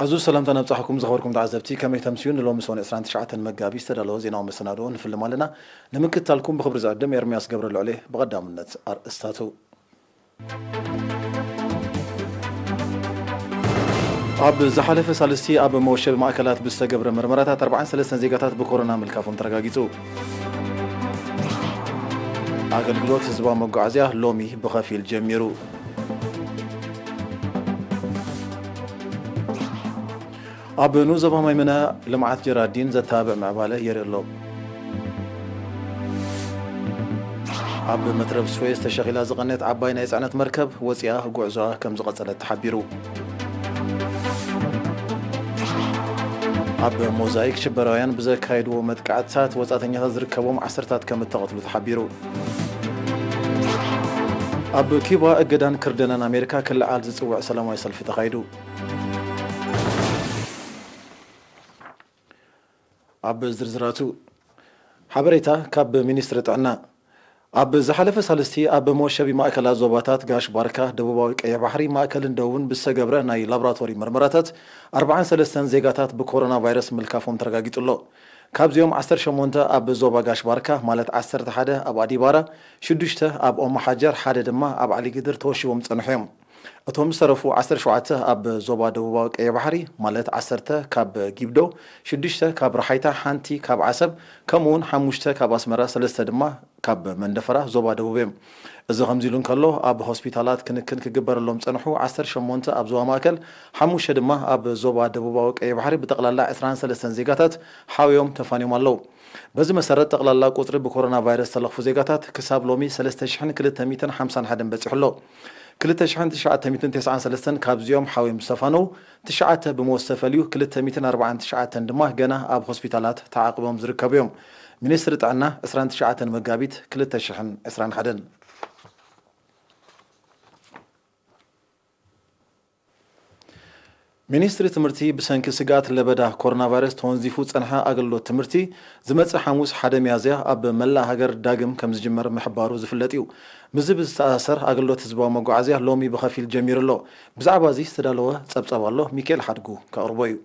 عزوز سلام تنبصحكم زخوركم تعزبتي كما يتمسيون لو مسون 29 مقابي استدلوا زيناو مسنادو نفلم لنا نمكتالكم بخبر زقدم يرمياس قبر العليه بقدامنت استاتو اب زحلف سالستي اب موشب ماكلات بستقبر مرمرات 43 زيغاتات بكورونا ملكافون ترغاغيتو አገልግሎት ህዝባ መጓዓዝያ ሎሚ በኸፊል ጀሚሩ ኣብ ኑዘባ ማይመና ልምዓት ጀራዲን ዘታብዕ ምዕባለ የርእሎ ኣብ መትረብ ስዌዝ ተሸኺላ ዝቐነት ዓባይ ናይ ጽዕነት መርከብ ወፂያ ጉዕዞኣ ከም ዝቐጸለት ተሓቢሩ ኣብ ሞዛይክ ሽበራውያን ብዘካይድዎ መጥቃዕትታት ወጻተኛታት ዝርከቦም ዓሰርታት ከም እተቐትሉ ተሓቢሩ ኣብ ኪባ እገዳን ክርደናን ኣሜሪካ ክልዓል ዝጽውዕ ሰላማዊ ሰልፊ ተኻይዱ ኣብ ዝርዝራቱ ሓበሬታ ካብ ሚኒስትሪ ጥዕና ኣብ ዝሓለፈ ሳልስቲ ኣብ መወሸቢ ማእከላት ዞባታት ጋሽ ባርካ ደቡባዊ ቀይሕ ባሕሪ ማእከልን ደቡብን ብዝተገብረ ናይ ላቦራቶሪ ምርመራታት 43 ዜጋታት ብኮሮና ቫይረስ ምልካፎም ተረጋጊጡሎ ካብዚኦም 18 ኣብ ዞባ ጋሽ ባርካ ማለት 11 ኣብ ኣዲባራ 6 ኣብ ኦም ሓጀር ሓደ ድማ ኣብ ዓሊ ግድር ተወሽቦም ጸንሖም እቶም ዝተረፉ 17 ኣብ ዞባ ደቡባዊ ቀይሕ ባሕሪ ማለት 10 ካብ ጊብዶ 6 ካብ ረሓይታ ሓንቲ ካብ ዓሰብ ከምኡውን 5 ካብ ኣስመራ 3 ድማ ካብ መንደፈራ ዞባ ደቡብ እዮም እዚ ከምዚ ኢሉ እንከሎ ኣብ ሆስፒታላት ክንክን ክግበረሎም ጸንሑ 18 ኣብ ዞባ ማእከል 5 ድማ ኣብ ዞባ ደቡባዊ ቀይሕ ባሕሪ ብጠቕላላ 23 ዜጋታት ሓዊዮም ተፋንዮም ኣለዉ በዚ መሰረት ጠቕላላ ቁጥሪ ብኮሮና ቫይረስ ተለኽፉ ዜጋታት ክሳብ ሎሚ 3251 በፂሑሎ 2993 ካብዚኦም ሓዊዮም ዝተፋነው 9 ብመወስተፈልዩ 249 ድማ ገና ኣብ ሆስፒታላት ተዓቂቦም ዝርከቡ እዮም ሚኒስትሪ ጥዕና 29 መጋቢት 2021 ሚኒስትሪ ትምህርቲ ብሰንኪ ስጋት ለበዳ ኮሮና ቫይረስ ተወንዚፉ ጸንሐ አገልግሎት ትምህርቲ ዝመጽእ ሐሙስ ሓደ ሚያዝያ ኣብ መላ ሃገር ዳግም ከም ዝጅመር ምሕባሩ ዝፍለጥ እዩ ምዝብ ዝተኣሰር አገልግሎት ህዝባዊ መጓዓዝያ ሎሚ ብኸፊል ጀሚሩሎ ብዛዕባ እዚ ዝተዳለወ ጸብጸብ ኣሎ ሚካኤል ሓድጉ ከቕርቦ እዩ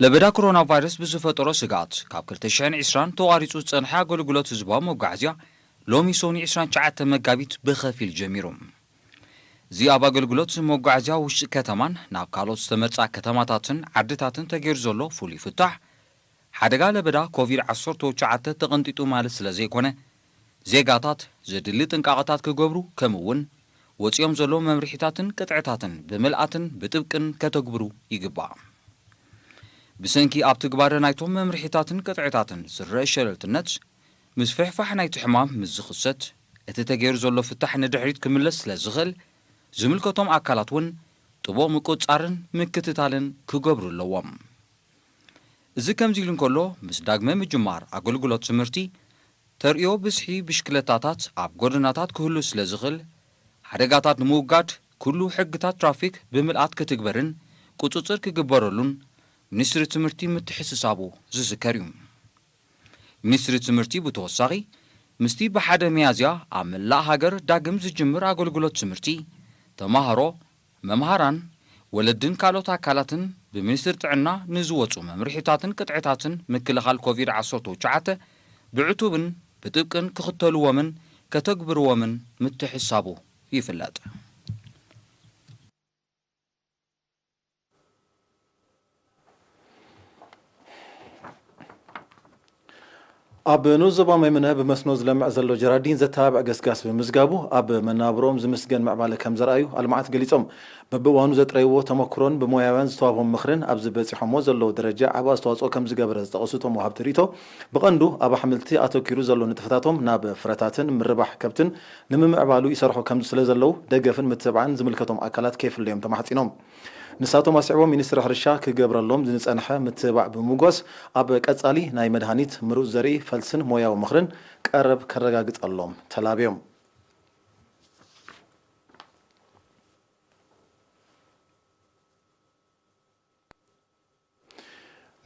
ለበዳ ኮሮና ቫይረስ ብዝፈጠሮ ስጋት ካብ 2020 ተዋሪጹ ጸንሐ አገልግሎት ህዝባዊ መጓዓዝያ ሎሚ ሶኒ 29 መጋቢት ብኸፊል ጀሚሩ እዚ ኣብ አገልግሎት መጓዓዝያ ውሽጢ ከተማን ናብ ካልኦት ዝተመርጻ ከተማታትን ዓድታትን ተገይሩ ዘሎ ፍሉይ ፍታሕ ሓደጋ ለበዳ ኮቪድ-19 ተቐንጢጡ ማለት ስለ ዘይኮነ ዜጋታት ዘድሊ ጥንቃቐታት ክገብሩ ከምኡውን ወፂኦም ዘሎ መምርሒታትን ቅጥዕታትን ብምልኣትን ብጥብቅን ከተግብሩ ይግባእ ብሰንኪ ኣብ ትግባር ናይቶም መምርሒታትን ቅጥዕታትን ዝረአ ሸለልትነት ምስ ፍሕፋሕ ናይቲ ሕማም ምስ ዝኽሰት እቲ ተገይሩ ዘሎ ፍታሕ ንድሕሪት ክምለስ ስለ ዝኽእል ዝምልከቶም አካላት ውን ጥቦ ምቁጻርን ምክትታልን ክገብሩ ኣለዎም እዚ ከምዚ ኢሉ እንከሎ ምስ ዳግመ ምጅማር አገልግሎት ትምህርቲ ተርእዮ ብስሒ ብሽክለታታት ኣብ ጎደናታት ክህሉ ስለ ዝኽእል ሓደጋታት ንምውጋድ ኩሉ ሕግታት ትራፊክ ብምልኣት ክትግበርን ቁፅፅር ክግበረሉን ሚኒስትሪ ትምህርቲ ምትሕስሳቡ ዝዝከር እዩ ሚኒስትሪ ትምህርቲ ብተወሳኺ ምስቲ ብሓደ ሚያዝያ ኣብ መላእ ሃገር ዳግም ዝጅምር አገልግሎት ትምህርቲ ተማሃሮ መምሃራን ወለድን ካልኦት አካላትን ብሚኒስትሪ ጥዕና ንዝወፁ መምርሒታትን ቅጥዕታትን ምክልኻል ኮቪድ-19 ብዕቱብን ብጥብቅን ክኽተልዎምን ከተግብርዎምን ምትሕሳቡ ይፍለጥ ኣብ ኑዘባ ማይመነ ብመስኖ ዝለምዕ ዘሎ ጀራዲን ዘተባብዕ ገስጋስ ብምዝጋቡ ኣብ መናብሮም ዝምስገን ምዕባለ ከም ዘርአዩ ኣልማዓት ገሊፆም በብእዋኑ ዘጥረይዎ ተመክሮን ብሞያውያን ዝተዋህቦም ምኽርን ኣብ ዝበፂሖሞ ዘለዎ ደረጃ ዓብ ኣስተዋፅኦ ከም ዝገበረ ዝጠቐሱቶም ወሃብቲ ሪቶ ብቐንዱ ኣብ ኣሕምልቲ ኣተኪሩ ዘሎ ንጥፈታቶም ናብ ፍረታትን ምርባሕ ከብትን ንምምዕባሉ ይሰርሑ ከም ስለ ዘለው ደገፍን ምትብዓን ዝምልከቶም አካላት ከይፍለዮም ተማሕፂኖም ንሳቶም ኣስዕቦም ሚኒስትሪ ሕርሻ ክገብረሎም ዝንጸንሐ ምትባዕ ብምጎስ ኣብ ቀጻሊ ናይ መድሃኒት ምሩፅ ዘርኢ ፈልስን ሞያዊ ምኽርን ቀረብ ከረጋግጸሎም ተላብዮም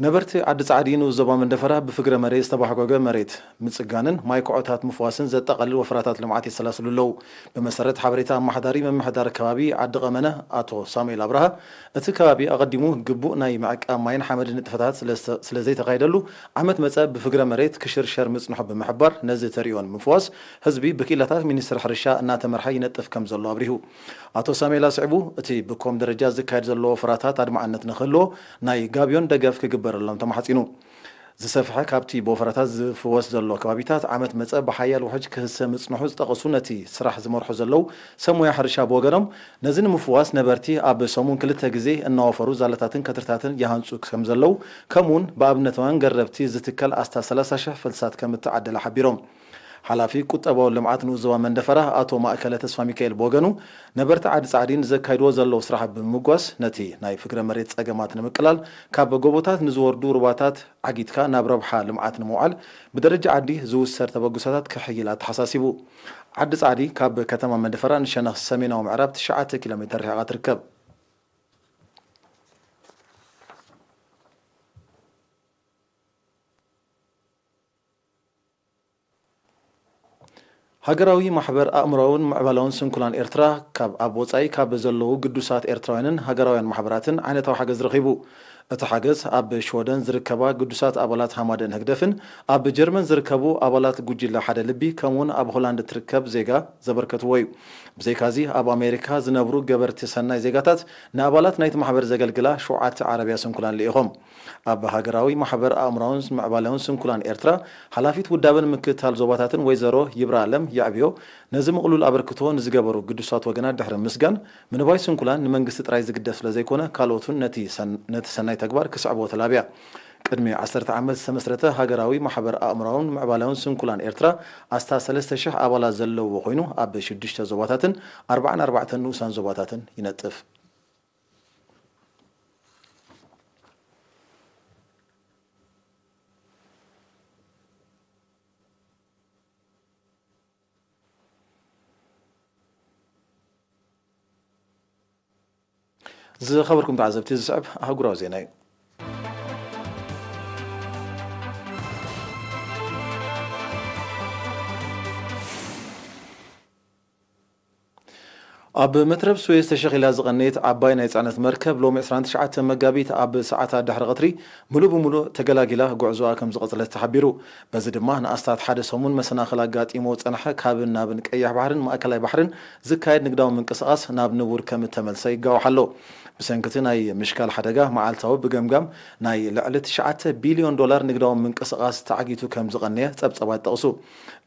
ነበርቲ ዓዲ ጻዕዲ ንዞባ መንደፈራ ብፍግረ መሬት ዝተባሕጎገ መሬት ምጽጋንን ማይ ኩዕታት ምፍዋስን ዘጠቃልል ወፍራታት ልምዓት ይሰላስሉ ኣለዉ ብመሰረት ሓበሬታ ኣማሕዳሪ መምሕዳር ከባቢ ዓዲ ቀመነ ኣቶ ሳሙኤል አብርሃ እቲ ከባቢ ኣቐዲሙ ግቡእ ናይ ምዕቃብ ማይን ሓመድን ንጥፈታት ስለዘይተኻይደሉ ዓመት መጸ ብፍግረ መሬት ክሽርሸር ምጽንሖ ብምሕባር ነዚ ተሪኦን ምፍዋስ ህዝቢ ብኪላታት ሚኒስትር ሕርሻ እናተመርሓ ይነጥፍ ከም ዘሎ አብሪሁ ኣቶ ሳሙኤል አስዕቡ እቲ ብኮም ደረጃ ዝካየድ ዘሎ ወፍራታት ኣድማዓነት ንኽህልዎ ናይ ጋብዮን ደገፍ ክግበረሎም ተማሕጺኑ ዝሰፍሐ ካብቲ ቦፈራታት ዝፍወስ ዘሎ ከባቢታት ዓመት መጸ ብሓያል ውሕጅ ክህሰ ምጽንሑ ዝጠቐሱ ነቲ ስራሕ ዝመርሑ ዘለው ሰሙያ ሕርሻ ብወገኖም ነዚ ንምፍዋስ ነበርቲ ኣብ ሰሙን 2 ግዜ እናወፈሩ ዛለታትን ከትርታትን ይሃንጹ ከም ዘለው ከምኡውን ብኣብነታውያን ገረብቲ ዝትከል ኣስታ 30,000 ፍልሳት ከም እትዓደለ ሓቢሮም ሓላፊ ቁጠባዊ ልምዓት ንዞባ መንደፈራ ኣቶ ማእከለ ተስፋ ሚካኤል በወገኑ ነበርቲ ዓዲ ጻዕዲን ዘካይድዎ ዘለው ስራሕ ብምጓስ ነቲ ናይ ፍግረ መሬት ጸገማት ንምቅላል ካብ ጎቦታት ንዝወርዱ ሩባታት ዓጊትካ ናብ ረብሓ ልምዓት ንምውዓል ብደረጃ ዓዲ ዝውሰር ተበግሶታት ክሕይላ ተሓሳሲቡ ዓዲ ጻዕዲ ካብ ከተማ መንደፈራ ንሸነኽ ሰሜናዊ ምዕራብ 9 ኪሎ ሜትር ርሕቃ ትርከብ ሃገራዊ ማሕበር ኣእምሮውን ምዕባላውን ስንኩላን ኤርትራ ካብ ኣብ ወጻኢ ካብ ዘለዉ ቅዱሳት ኤርትራውያንን ሃገራውያን ማሕበራትን ዓይነታዊ ሓገዝ ረኺቡ እቲ ሓገዝ ኣብ ሽወደን ዝርከባ ቅዱሳት ኣባላት ሃማደን ህግደፍን ኣብ ጀርመን ዝርከቡ ኣባላት ጉጅለ ሓደ ልቢ ከምኡውን ኣብ ሆላንድ ትርከብ ዜጋ ዘበርከትዎ እዩ ብዘይካዚ ኣብ ኣሜሪካ ዝነብሩ ገበርቲ ሰናይ ዜጋታት ንኣባላት ናይቲ ማሕበር ዘገልግላ 7 ዓረብያ ስንኩላን ልኢኾም ኣብ ሃገራዊ ማሕበር ኣእምሮውን ምዕባላውን ስንኩላን ኤርትራ ሓላፊት ውዳበን ምክትታል ዞባታትን ወይዘሮ ይብራ አለም ያዕብዮ ነዚ ምቕሉል ኣበርክቶ ንዝገበሩ ቅዱሳት ወገናት ድሕሪ ምስጋን ምንባይ ስንኩላን ንመንግስቲ ጥራይ ዝግደፍ ስለዘይኮነ ካልኦቱን ነቲ ሰናይ ተግባር ክስዕቦ ተላብያ ቅድሚ 10 ዓመት ዝተመስረተ ሃገራዊ ማሕበር ኣእምሮውን ምዕባላውን ስንኩላን ኤርትራ ኣስታ 3,000 ኣባላት ዘለዎ ኮይኑ ኣብ 6 ዞባታትን 44 ንኡሳን ዞባታትን ይነጥፍ ዝኸበርኩም ተዓዘብቲ ዝስዕብ ኣህጉራዊ ዜና እዩ ኣብ መትረብ ስዌዝ ተሸኺላ ዝቐነየት ዓባይ ናይ ጽዕነት መርከብ ሎሚ 29 መጋቢት ኣብ ሰዓታት ድሕሪ ቀትሪ ሙሉእ ብምሉእ ተገላጊላ ጉዕዞኣ ከም ዝቐጽለት ተሓቢሩ በዚ ድማ ንኣስታት ሓደ ሰሙን መሰናኽል ኣጋጢሞ ጸንሐ ካብን ናብን ቀያሕ ባሕርን ማእከላይ ባሕርን ዝካየድ ንግዳዊ ምንቅስቓስ ናብ ንቡር ከም እተመልሰ ይጋወሕ ኣሎ ብሰንኪቲ ናይ ምሽካል ሓደጋ መዓልታዊ ብገምጋም ናይ ልዕሊ 9 ቢልዮን ዶላር ንግዳዊ ምንቅስቓስ ተዓጊቱ ከም ዝቐነየ ጸብጸባት ጠቕሱ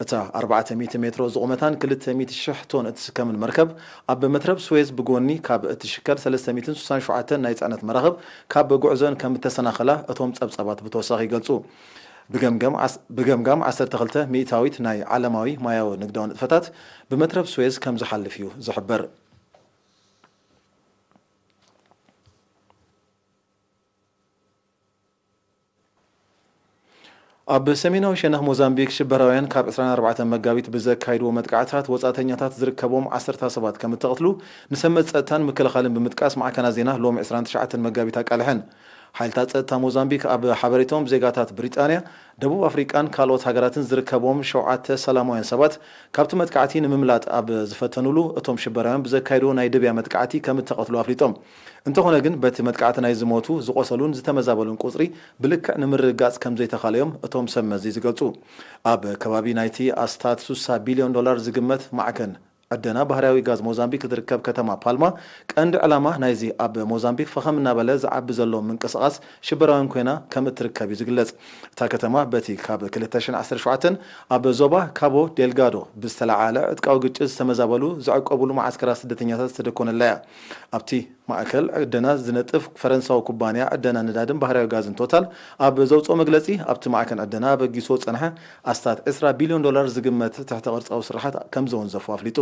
እታ 400 ሜትሮ ዝቑመታን 200,000 ቶን እትስከምን መርከብ ኣብ መትረብ ስዌዝ ብጎኒ ካብ እትሽከር 367 ናይ ጽዕነት መራኽብ ካብ ጉዕዞን ከም እተሰናኸላ እቶም ጸብጸባት ብተወሳኺ ይገልጹ ብገምጋም 12 ሚእታዊት ናይ ዓለማዊ ማያዊ ንግዳዊ ንጥፈታት ብመትረብ ስዌዝ ከም ዝሓልፍ እዩ ዝሕበር ኣብ ሰሜናዊ ሸነኽ ሞዛምቢክ ሽበራውያን ካብ 24 መጋቢት ብዘካይድዎ መጥቃዕታት ወጻእተኛታት ዝርከቦም 10 ሰባት ከም እተቐትሉ ንሰመት ጸጥታን ምክልኻልን ብምጥቃስ ማዕከና ዜና ሎሚ 29 መጋቢት ኣቃልሐን ሓይልታት ጸጥታ ሞዛምቢክ ኣብ ሓበሬቶም ዜጋታት ብሪጣንያ ደቡብ አፍሪካን ካልኦት ሃገራትን ዝርከቦም 7 ሰላማውያን ሰባት ካብቲ መጥቃዕቲ ንምምላጥ ኣብ ዝፈተኑሉ እቶም ሽበራውያን ብዘካይድዎ ናይ ድብያ መጥቃዕቲ ከም እተቐትሉ ኣፍሊጦም እንተኾነ ግን በቲ መጥቃዕቲ ናይ ዝሞቱ ዝቆሰሉን ዝተመዛበሉን ቁጽሪ ብልክዕ ንምርጋጽ ከም ዘይተኻለዮም እቶም ሰብ መዚ ዝገልጹ ኣብ ከባቢ ናይቲ ኣስታት 60 ቢልዮን ዶላር ዝግመት ማዕከን عدنا بحرياوي غاز موزامبيك تركب كتما بالما كاند علامه نايزي اب موزامبيك فخم نابله زعب زلو منقسقاس شبراون كوينا كم تركب يزغلص تا كتما بتي كاب 2017 اب زوبا كابو ديلغادو بستلعاله اتقاو ግጭት ተመዛበሉ زعقبلو معسكرات ስደተኛታት ተደኮነላ ኣብቲ ማእከል عدنا ዝነጥፍ ፈረንሳዊ ኩባንያ عدنا ነዳድን ባህራዊ ጋዝን ቶታል ኣብ ዘውጾ መግለጺ ኣብቲ ማእከል عدنا በጊሶ ጸንሐ ኣስታት 10 ቢልዮን ዶላር ዝግመት تحت ቅርጻዊ ስራሓት ከም ዘወንዘፉ ኣፍሊጡ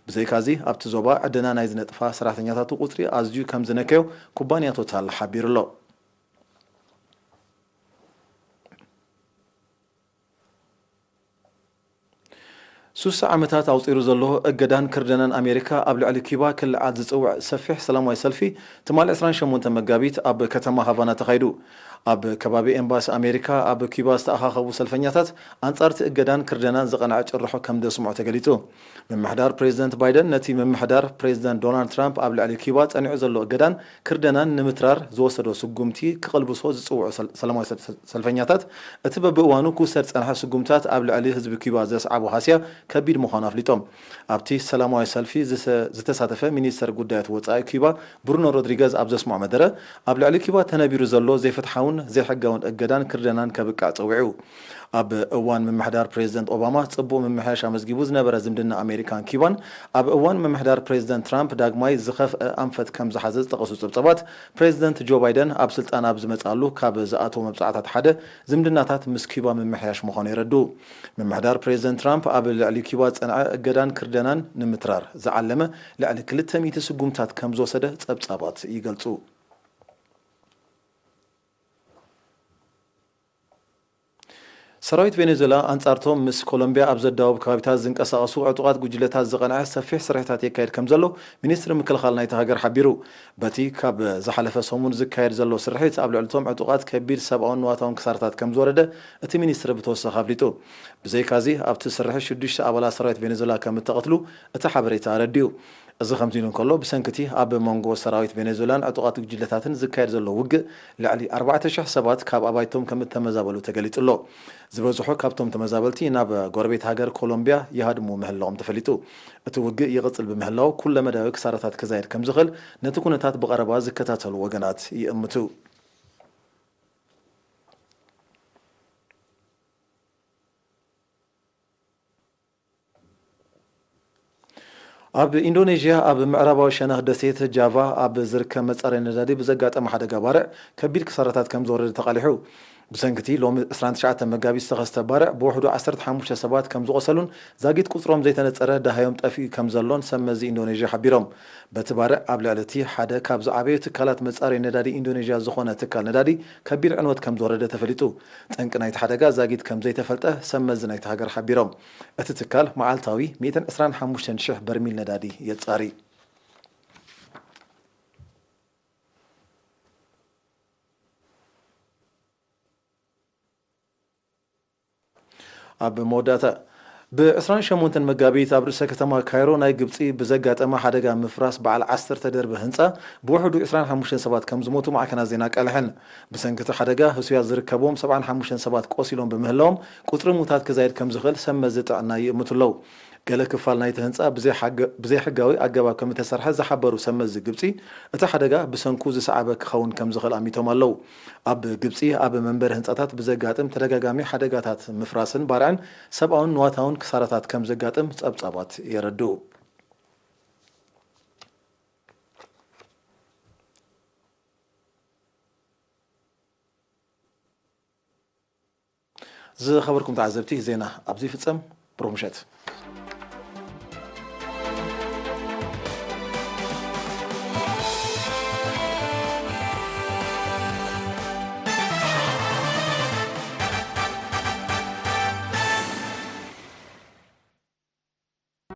بزيكازي أبت زوبا عندنا نايز نتفا سرعتنيا تاتو قطري أزجو كم زنكيو كوبانيا توتال حبير الله سوس عمتات أوصيرو زلو أجدان كردنان أمريكا قبل على كيبا كل عاد زوع سفح سلام ويسلفي تمال إسران شمون تمجابيت أب كتما هافانا تخيدو ኣብ ከባቢ ኤምባሲ ኣሜሪካ ኣብ ኪባ ዝተኣኻኸቡ ሰልፈኛታት ኣንጻር ትእገዳን ክርደናን ዘቐንዐ ጭርሖ ከም ዘስምዑ ተገሊጹ ምምሕዳር ፕሬዚደንት ባይደን ነቲ ምምሕዳር ፕሬዚደንት ዶናልድ ትራምፕ ኣብ ልዕሊ ኪባ ጸኒዑ ዘሎ እገዳን ክርደናን ንምትራር ዝወሰዶ ስጉምቲ ክቕልብሶ ዝጽውዑ ሰላማዊ ሰልፈኛታት እቲ በብእዋኑ ክውሰድ ጸንሐ ስጉምታት ኣብ ልዕሊ ህዝቢ ኪባ ዘስዓቦ ሃስያ ከቢድ ምዃኑ ኣፍሊጦም ኣብቲ ሰላማዊ ሰልፊ ዝተሳተፈ ሚኒስተር ጉዳያት ወጻኢ ኪባ ብሩኖ ሮድሪገዝ ኣብ ዘስምዖ መደረ ኣብ ልዕሊ ኪባ ተነቢሩ ዘሎ ዘይፍትሓውን ዘይሕጋውን እገዳን ክርደናን ከብቃዕ ፀዊዑ ኣብ እዋን ምምሕዳር ፕሬዚደንት ኦባማ ጽቡቕ ምምሕያሽ ኣመዝጊቡ ዝነበረ ዝምድና ኣሜሪካን ኪባን ኣብ እዋን ምምሕዳር ፕሬዚደንት ትራምፕ ዳግማይ ዝኸፍአ ኣንፈት ከም ዝሓዘ ዝጠቐሱ ጽብጸባት ፕሬዚደንት ጆ ባይደን ኣብ ስልጣን ኣብ ዝመጻሉ ካብ ዝኣተዉ መብጻዕታት ሓደ ዝምድናታት ምስ ኪባ ምምሕያሽ ምዃኑ ይረድኡ ምምሕዳር ፕሬዚደንት ትራምፕ ኣብ ልዕሊ ኪባ ጸንዐ እገዳን ክርደናን ንምትራር ዝዓለመ ልዕሊ 200 ስጉምታት ከም ዝወሰደ ጸብጻባት ይገልጹ ሰራዊት ቬኔዙዌላ አንጻርቶም ምስ ኮሎምቢያ ኣብ ዘዳወብ ከባቢታት ዝንቀሳቐሱ ዕጡቓት ጉጅለታት ዝቐንዐ ሰፊሕ ስርሕታት የካየድ ከም ዘሎ ሚኒስትሪ ምክልኻል ናይቲ ሃገር ሓቢሩ በቲ ካብ ዝሓለፈ ሰሙን ዝካየድ ዘሎ ስርሒት ኣብ ልዕልቶም ዕጡቓት ከቢድ ሰብኣውን ንዋታውን ክሳርታት ከም ዝወረደ እቲ ሚኒስትሪ ብተወሳኺ ኣፍሊጡ ብዘይካዚ ኣብቲ ስርሒት 6 ኣባላት ሰራዊት ቬኔዙዌላ ከም እተቐትሉ እቲ ሓበሬታ ረዲኡ እዚ ከምዚ ኢሉ እንከሎ ብሰንኪቲ ኣብ መንጎ ሰራዊት ቬኔዙዌላን ዕጡቓት ጉጅለታትን ዝካየድ ዘሎ ውግእ ልዕሊ 4,000 ሰባት ካብ ኣባይቶም ከም እተመዛበሉ ተገሊጹ ኣሎ ዝበዝሑ ካብቶም ተመዛበልቲ ናብ ጎረቤት ሃገር ኮሎምቢያ ይሃድሙ ምህላዎም ተፈሊጡ እቲ ውግእ ይቕጽል ብምህላው ኩለ መዳዊ ክሳራታት ክዛየድ ከም ዝኽእል ነቲ ኩነታት ብቐረባ ዝከታተሉ ወገናት ይእምቱ ኣብ ኢንዶኔዥያ ኣብ ምዕራባዊ ሸነኽ ደሴት ጃቫ ኣብ ዝርከብ መጻረዪ ነዳዲ ብዘጋጠመ ሓደጋ ባርዕ ከቢድ ክሳራታት ከም ዝወረደ ተቓሊሑ ብሰንኪቲ ሎሚ 29 መጋቢት ዝተኸስተ ባርዕ ብውሕዱ 15 ሰባት ከም ዝቆሰሉን ዛጊት ቁፅሮም ዘይተነፀረ ዳሃዮም ጠፊ ከም ዘሎን ሰመዚ ኢንዶኔዥያ ሓቢሮም በቲ ባርዕ ኣብ ልዕሊ እቲ ሓደ ካብ ዝዓበዩ ትካላት መጻረዪ ነዳዲ ኢንዶኔዥያ ዝኾነ ትካል ነዳዲ ከቢድ ዕንወት ከም ዝወረደ ተፈሊጡ ጠንቂ ናይቲ ሓደጋ ዛጊት ከም ዘይተፈልጠ ሰመዚ ናይቲ ሃገር ሓቢሮም እቲ ትካል መዓልታዊ 125,000 በርሚል ነዳዲ የጻሪ ኣብ መወዳእታ ب28 መጋቢት ኣብ ርእሰ ከተማ ካይሮ ናይ ግብፂ ብዘጋጠመ ሓደጋ ምፍራስ በዓል 10 ደርቢ ህንፃ ብውሕዱ 25 ሰባት ከም ዝሞቱ ማዕከናት ዜና ቀልሐን ብሰንኪቲ ሓደጋ ህሱያት ዝርከቦም 75 ሰባት ቆሲሎም ብምህላዎም ቁፅሪ ሙታት ክዛይድ ከም ዝኽእል ሰመዚ ጥዕና ይእምቱ ኣለው ገለ ክፋል ናይቲ ህንፃ ብዘይ ሕጋዊ ኣገባብ ከም ተሰርሐ ዝሓበሩ ሰመዚ ግብፂ እቲ ሓደጋ ብሰንኩ ዝሰዓበ ክኸውን ከም ዝኽእል ኣሚቶም ኣለው ኣብ ግብፂ ኣብ መንበሪ ህንፃታት ብዘጋጥም ተደጋጋሚ ሓደጋታት ምፍራስን ባርዕን ሰብኣውን ንዋታውን ክሳራታት ከም ዘጋጥም ጸብጻባት የረድኡ ዝኸበርኩም ተዓዘብቲ ዜና ኣብዚ ፍጸም ብሩህ ምሸት